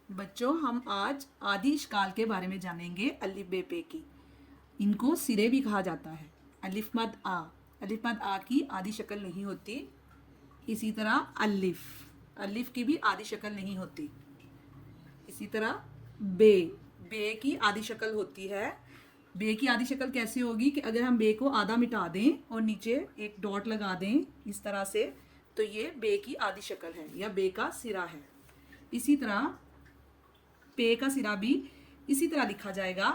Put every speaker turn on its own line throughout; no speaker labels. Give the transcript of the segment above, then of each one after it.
बच्चों, हम आज आदि इश्काल के बारे में जानेंगे। अलिफ बे पे की, इनको सिरे भी कहा जाता है। अलिफ मद आ, अलिफ मद आ की आदि शक्ल नहीं होती। इसी तरह अलिफ, अलिफ की भी आदि शक्ल नहीं होती। इसी तरह बे, बे की आदि शक्ल होती है। बे की आदि शक्ल कैसे होगी कि अगर हम बे को आधा मिटा दें और नीचे एक डॉट लगा दें इस तरह से, तो ये बे की आदि शक्ल है या बे का सिरा है। इसी तरह पे का सिरा भी इसी तरह लिखा जाएगा,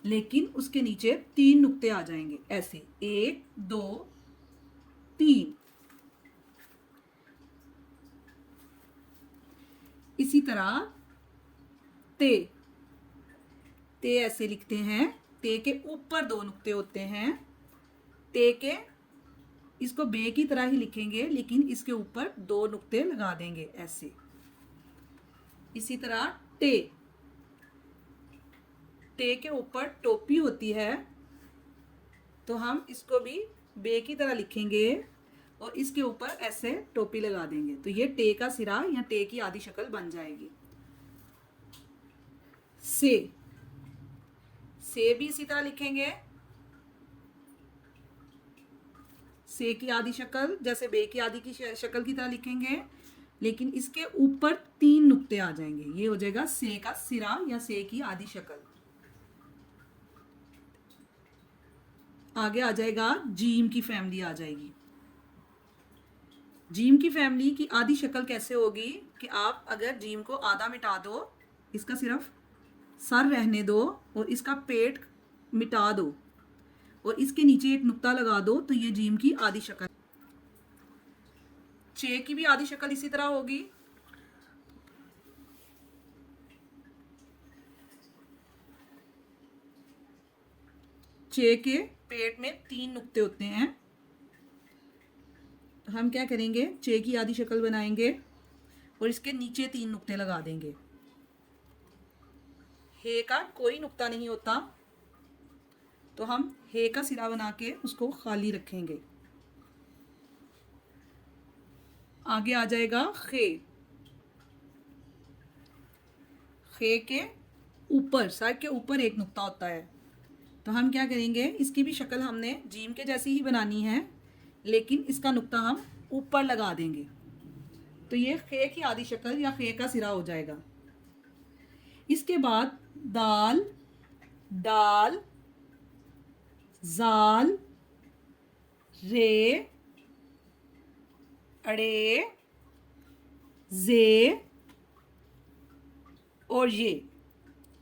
लेकिन उसके नीचे 3 नुक्ते आ जाएंगे ऐसे, 1 2 3। इसी तरह ते, ते ऐसे लिखते हैं। ते के ऊपर 2 नुक्ते होते हैं। ते के, इसको बे की तरह ही लिखेंगे लेकिन इसके ऊपर 2 नुक्ते लगा देंगे ऐसे। इसी तरह टे, टे के ऊपर टोपी होती है, तो हम इसको भी बे की तरह लिखेंगे और इसके ऊपर ऐसे टोपी लगा देंगे, तो ये टे का सिरा या टे की आदि शक्ल बन जाएगी। से, से भी इसी तरह लिखेंगे। से की आदि शक्ल जैसे बे की आदि की शक्ल की तरह लिखेंगे, लेकिन इसके ऊपर 3 नुक्ते आ जाएंगे। ये हो जाएगा से का सिरा या से की आदि शक्ल। आगे आ जाएगा जीम की फैमिली आ जाएगी। जीम की फैमिली की आदि शक्ल कैसे होगी कि आप अगर जीम को आधा मिटा दो, इसका सिर्फ सर रहने दो और इसका पेट मिटा दो और इसके नीचे एक नुक्ता लगा दो, तो ये जीम की आदि शक्ल। चे की भी आदि शक्ल इसी तरह होगी। चे के पेट में 3 नुक्ते होते हैं, तो हम क्या करेंगे, चे की आदि शक्ल बनाएंगे और इसके नीचे 3 नुक्ते लगा देंगे। हे का कोई नुक्ता नहीं होता, तो हम हे का सिरा बना के उसको खाली रखेंगे। आगे आ जाएगा खे, खे के ऊपर, सर के ऊपर एक नुक्ता होता है, तो हम क्या करेंगे, इसकी भी शक्ल हमने जीम के जैसी ही बनानी है, लेकिन इसका नुक्ता हम ऊपर लगा देंगे, तो ये खे की आदि शक्ल या खे का सिरा हो जाएगा। इसके बाद दाल, डाल, जाल, रे, अड़े, जे और ये,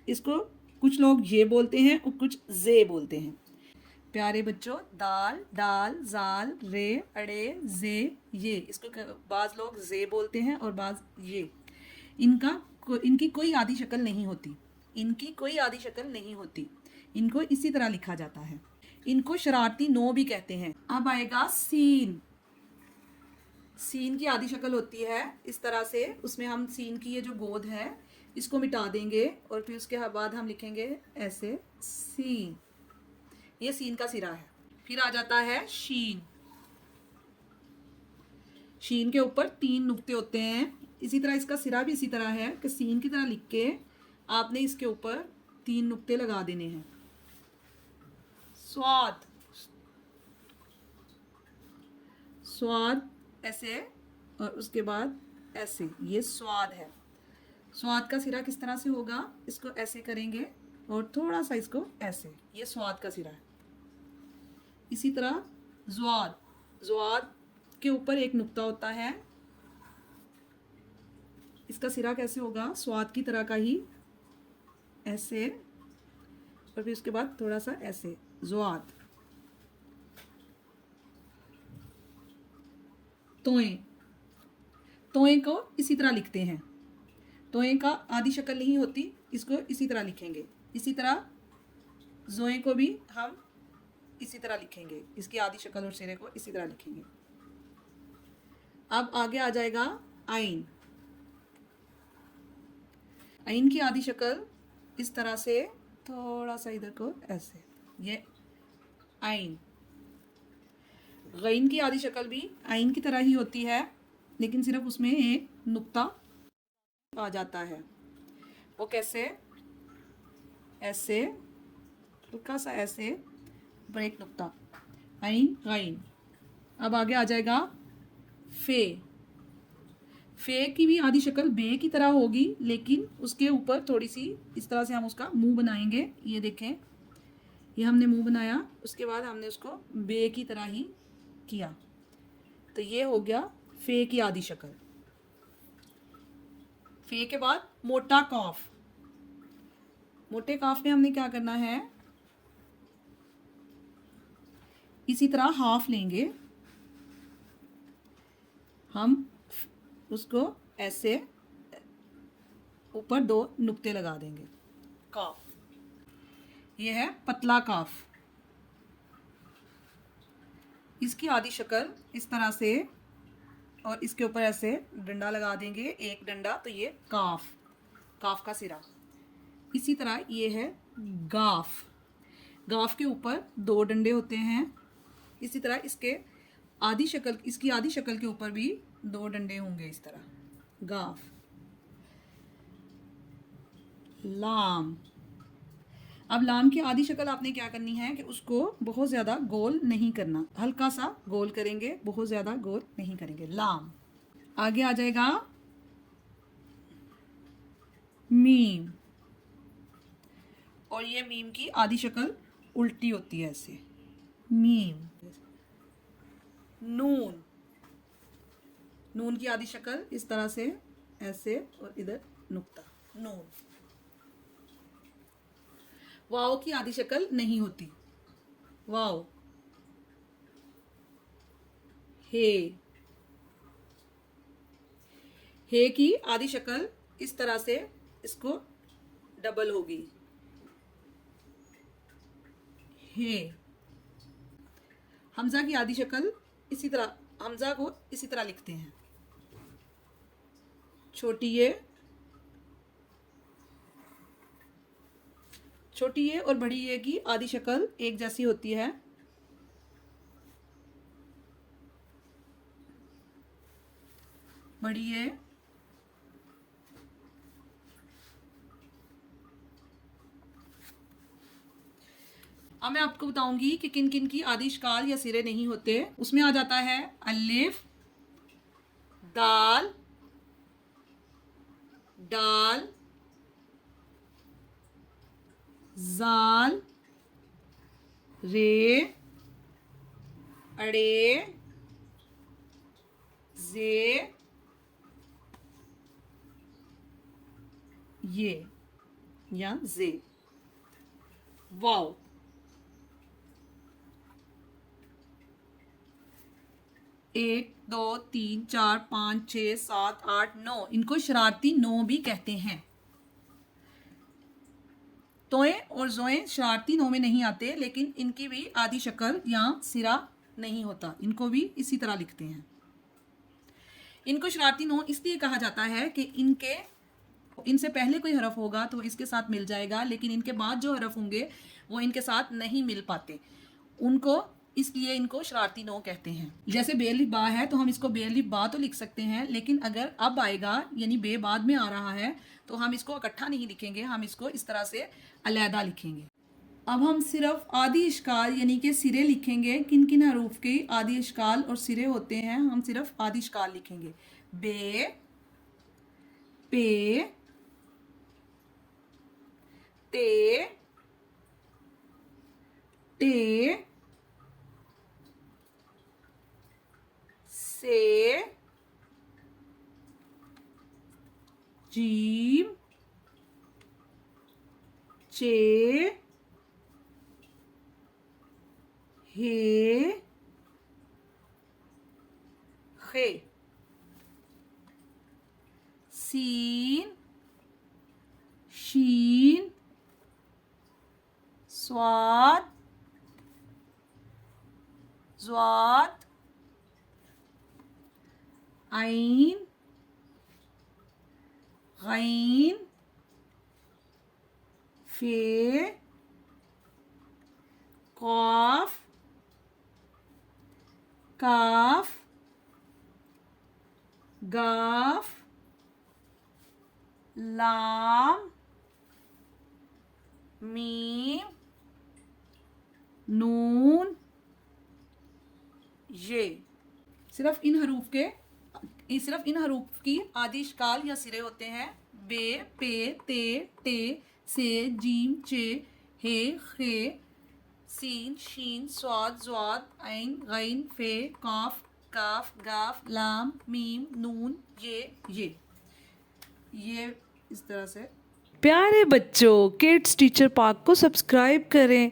इसको कुछ लोग ये बोलते हैं और कुछ जे बोलते हैं। प्यारे बच्चों, दाल, डाल, जाल, रे, अड़े, जे, ये, इसको बाज़ लोग जे बोलते हैं और बाज़ ये। इनकी कोई आदि शक्ल नहीं होती, इनकी कोई आदि शक्ल नहीं होती। इनको इसी तरह लिखा जाता है। इनको शरारती नो भी कहते हैं। अब आएगा सीन। सीन की आदि शक्ल होती है इस तरह से, उसमें हम सीन की ये जो गोद है इसको मिटा देंगे और फिर उसके बाद हम लिखेंगे ऐसे सीन। ये सीन का सिरा है। फिर आ जाता है शीन। शीन के ऊपर 3 नुक्ते होते हैं। इसी तरह इसका सिरा भी इसी तरह है कि सीन की तरह लिख के आपने इसके ऊपर 3 नुक्ते लगा देने हैं। स्वाद, स्वाद ऐसे और उसके बाद ऐसे, ये स्वाद है। स्वाद का सिरा किस तरह से होगा, इसको ऐसे करेंगे और थोड़ा सा इसको ऐसे, ये स्वाद का सिरा है। इसी तरह ज़्वाद, ज़्वाद के ऊपर एक नुक्ता होता है, इसका सिरा कैसे होगा, स्वाद की तरह का ही, ऐसे और फिर उसके बाद थोड़ा सा ऐसे, ज़्वाद। तोएं, तोएं को इसी तरह लिखते हैं। तोएं का आदि शक्ल नहीं होती, इसको इसी तरह लिखेंगे। इसी तरह जोएं को भी हम इसी तरह लिखेंगे, इसकी आदि शक्ल और सिरे को इसी तरह लिखेंगे। अब आगे आ जाएगा आइन। आइन की आदि शक्ल इस तरह से, थोड़ा सा इधर को ऐसे, ये आइन। गैन की आदि शक्ल भी आइन की तरह ही होती है, लेकिन सिर्फ उसमें एक नुक्ता आ जाता है। वो कैसे, ऐसे, हल्का सा ऐसे, ऊपर एक नुक्ता, आइन गाइन। अब आगे आ जाएगा फे। फे की भी आधी शक्ल बे की तरह होगी, लेकिन उसके ऊपर थोड़ी सी इस तरह से हम उसका मुंह बनाएंगे। ये देखें, ये हमने मुंह बनाया, उसके बाद हमने उसको बे की तरह ही किया, तो ये हो गया फे की आधी शक्ल। फे के बाद मोटा कॉफ। मोटे काफ में हमने क्या करना है, इसी तरह हाफ लेंगे हम, उसको ऐसे ऊपर 2 नुक्ते लगा देंगे, काफ। ये है पतला काफ। इसकी आधी शक्ल इस तरह से, और इसके ऊपर ऐसे डंडा लगा देंगे, एक डंडा, तो ये काफ, काफ का सिरा। इसी तरह ये है गाफ। गाफ के ऊपर 2 डंडे होते हैं। इसी तरह इसके आधी शक्ल, इसकी आधी शक्ल के ऊपर भी 2 डंडे होंगे इस तरह, गाफ। लाम। अब लाम की आधी शक्ल आपने क्या करनी है कि उसको बहुत ज़्यादा गोल नहीं करना, हल्का सा गोल करेंगे, बहुत ज़्यादा गोल नहीं करेंगे, लाम। आगे आ जाएगा मीम। और ये मीम की आधी शक्ल उल्टी होती है ऐसे, मीम। नून। नून की आधी शक्ल इस तरह से ऐसे, और इधर नुक्ता, नून। वाव की आधी शक्ल नहीं होती, वाव, हे। हे की आधी शक्ल इस तरह से, इसको डबल होगी, हे। हमजा की आधी शक्ल इसी तरह, हमजा को इसी तरह लिखते हैं, छोटी ये, छोटी ये और बड़ी ये की आधी शक्ल एक जैसी होती है, बड़ी ये, अब मैं आपको बताऊंगी कि किन किन की आधी शक्ल या सिरे नहीं होते। उसमें आ जाता है अलिफ, दाल, डाल, जाल, रे, अड़े, जे, ये या जे, वाव। एक, 2, 3, 4, 5, 6, 7, 8, 9, इनको शरारती 9 भी कहते हैं। तोए और जोए शरारती 9 में नहीं आते, लेकिन इनकी भी आधी शक्ल या सिरा नहीं होता, इनको भी इसी तरह लिखते हैं। इनको शरारती 9 इसलिए कहा जाता है कि इनसे पहले कोई हरफ होगा तो इसके साथ मिल जाएगा, लेकिन इनके बाद जो हरफ होंगे वो इनके साथ नहीं मिल पाते, उनको, इसलिए इनको शरारती 9 कहते हैं। जैसे बेअलिफ बा है तो हम इसको बेअलिफ बा तो लिख सकते हैं, लेकिन अगर अब आएगा यानी बे बाद में आ रहा है तो हम इसको इकट्ठा नहीं लिखेंगे, हम इसको इस तरह से अलहदा लिखेंगे। अब हम सिर्फ आधी इश्काल यानी कि सिरे लिखेंगे। किन किन हरूफ के आधी इश्काल और सिरे होते हैं, हम सिर्फ आधी इश्काल लिखेंगे। बे, पे, ते, टे, से, जीम, चे, हे, खे, सीन, शीन, स्वाद, ज़्वाद, आइन, गैन, फे, कॉफ, काफ, गाफ, लाम, मीम नून ये। सिर्फ इन हरूफ की आदिशकाल या सिरे होते हैं। बे, पे, ते, टे, से, जीम, चे, हे, खे, सीन, शीन, स्वाद, ज़्वाद, ऐन, गैन, फे, काफ, काफ, गाफ, लाम, मीम, नून ये इस तरह से।
प्यारे बच्चों, किड्स टीचर पार्क को सब्सक्राइब करें।